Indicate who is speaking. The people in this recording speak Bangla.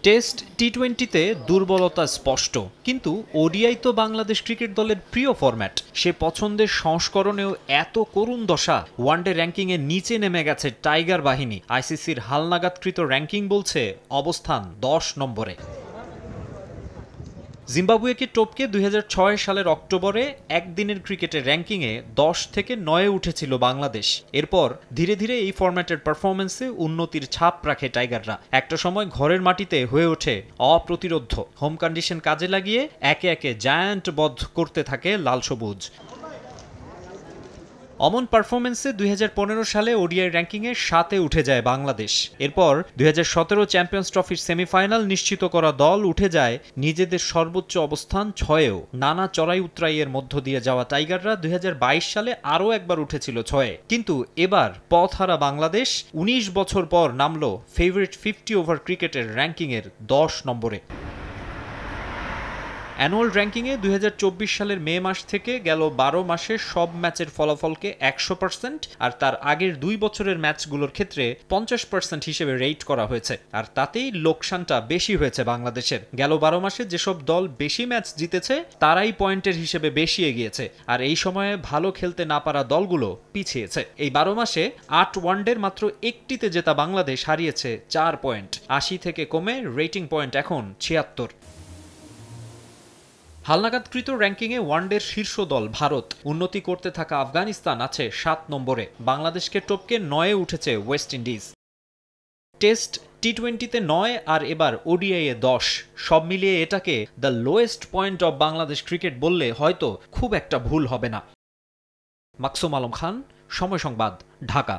Speaker 1: টেস্ট টি-20তে দুর্বলতা স্পষ্ট, কিন্তু ওডিআই তো বাংলাদেশ ক্রিকেট দলের প্রিয় ফরম্যাট। সে পছন্দের সংস্করণেও এত করুণ দশা। ওয়ানডে র্যাঙ্কিংয়ে নিচে নেমে গেছে টাইগার বাহিনী। আইসিসির হালনাগাদকৃত র্যাঙ্কিং বলছে অবস্থান 10 নম্বরে। জিম্বাবুয়েকে টপকে 2006 সালের অক্টোবরে একদিনের ক্রিকেটের র্যাঙ্কিংয়ে 10 থেকে 9-এ উঠেছিল বাংলাদেশ। এরপর ধীরে ধীরে এই ফরম্যাটের পারফরম্যান্সে উন্নতির ছাপ রাখে টাইগাররা। একটা সময় ঘরের মাটিতে হয়ে ওঠে অপ্রতিরোধ্য। হোম কন্ডিশন কাজে লাগিয়ে একে একে জায়ান্ট বধ করতে থাকে লাল সবুজ। অমন পারফরমেন্সে 2015 সালে ওডিআই র্যাঙ্কিংয়ে 7-এ উঠে যায় বাংলাদেশ। এরপর 2017 চ্যাম্পিয়ন্স ট্রফির সেমিফাইনাল নিশ্চিত করা দল উঠে যায় নিজেদের সর্বোচ্চ অবস্থান 6-এও। নানা চড়াই উতরাইয়ের মধ্য দিয়ে যাওয়া টাইগাররা 2022 সালে আরও একবার উঠেছিল 6-এ। কিন্তু এবার পথহারা বাংলাদেশ 19 বছর পর নামল ফেভারিট 50 ওভার ক্রিকেটের র্যাঙ্কিংয়ের 10 নম্বরে। অ্যানুয়াল র্যাঙ্কিংয়ে 2024 সালের মে মাস থেকে গেল 12 মাসের সব ম্যাচের ফলাফলকে 100% আর তার আগের 2 বছরের ম্যাচগুলোর ক্ষেত্রে 50% হিসেবে রেট করা হয়েছে। আর তাতেই লোকসানটা বেশি হয়েছে বাংলাদেশের। গেল 12 মাসে যেসব দল বেশি ম্যাচ জিতেছে তারাই পয়েন্টের হিসেবে বেশি এগিয়েছে, আর এই সময়ে ভালো খেলতে না পারা দলগুলো পিছিয়েছে। এই 12 মাসে 8 ওয়ানডের মাত্র একটিতে জেতা বাংলাদেশ হারিয়েছে 4 পয়েন্ট। 80 থেকে কমে রেটিং পয়েন্ট এখন 76। হালনাগাদকৃত র্যাঙ্কিংয়ে ওয়ানডের শীর্ষ দল ভারত। উন্নতি করতে থাকা আফগানিস্তান আছে 7 নম্বরে। বাংলাদেশকে টপকে 9-এ উঠেছে ওয়েস্ট ইন্ডিজ। টেস্ট টি-20তে 9 আর এবার ওডিআইয়ে 10। সব মিলিয়ে এটাকে the lowest point of Bangladesh cricket বললে হয়তো খুব একটা ভুল হবে না। মাকসুম আলম খান, সময় সংবাদ, ঢাকা।